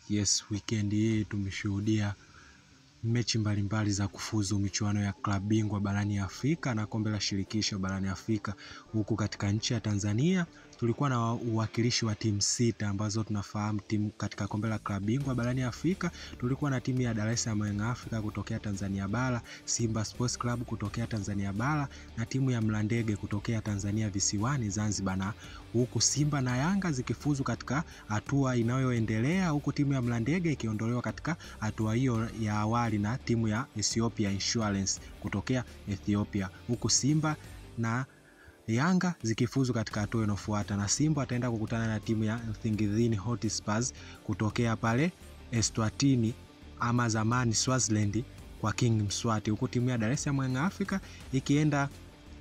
Yes, weekend hii tumeshuhudia mechi mbalimbali za kufuzu michuano ya klabu bingwa barani Afrika na kombe la shirikisho barani Afrika. Huku katika nchi ya Tanzania tulikuwa na uwakilishi wa timu 6 ambazo tunafahamu timu katika kombe la klabu bingwa barani Afrika. Tulikuwa na timu ya Dar es Salaam Young Africa kutokea Tanzania Bara, Simba Sports Club kutokea Tanzania Bara na timu ya Mlandege kutokea Tanzania Visiwani Zanzibar, na huku Simba na Yanga zikifuzu katika hatua inayoendelea, huku timu ya Mlandege ikiondolewa katika hatua hiyo ya awali na timu ya Ethiopia Insurance kutokea Ethiopia, huku Simba na Yanga zikifuzu katika hatua inayofuata, na Simba ataenda kukutana na timu ya Nsingizini Hotspurs kutokea pale Eswatini ama zamani Swaziland kwa King Mswati, huku timu ya Dar es Salaam Young Africa ikienda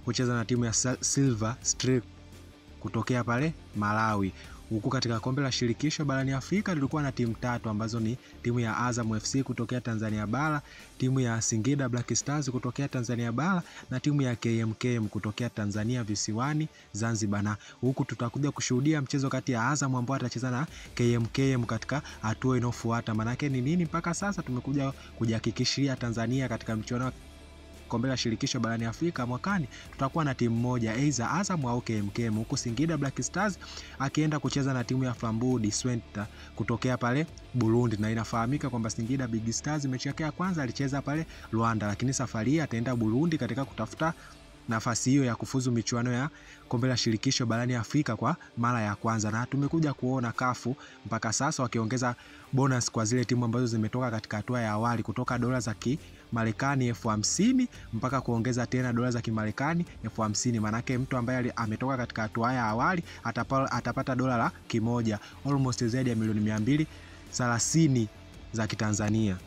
kucheza na timu ya Silver Strikers kutokea pale Malawi. Huku katika kombe la shirikisho barani Afrika tulikuwa na timu 3 ambazo ni timu ya Azam FC kutokea Tanzania Bara, timu ya Singida Black Stars kutokea Tanzania Bara na timu ya KMKM kutokea Tanzania Visiwani Zanzibar. Na huku tutakuja kushuhudia mchezo kati ya Azam ambao atacheza na KMKM katika hatua inayofuata. Manake ni nini? Mpaka sasa tumekuja kujihakikishia Tanzania katika mchuano kombe la shirikisho barani Afrika mwakani tutakuwa na timu moja, aidha Azam au KMKM, huku Singida Black Stars akienda kucheza na timu ya Flambeau Center kutokea pale Burundi, na inafahamika kwamba Singida Big Stars mechi yake ya kwanza alicheza pale Rwanda, lakini safari hii ataenda Burundi katika kutafuta nafasi hiyo ya kufuzu michuano ya kombe la shirikisho barani Afrika kwa mara ya kwanza. Na tumekuja kuona kafu mpaka sasa wakiongeza bonus kwa zile timu ambazo zimetoka katika hatua ya awali kutoka dola za Kimarekani 50,000 mpaka kuongeza tena dola za Kimarekani 50,000. Manake mtu ambaye ametoka katika hatua ya awali atapata dola 100, almost zaidi ya milioni 230 za Kitanzania.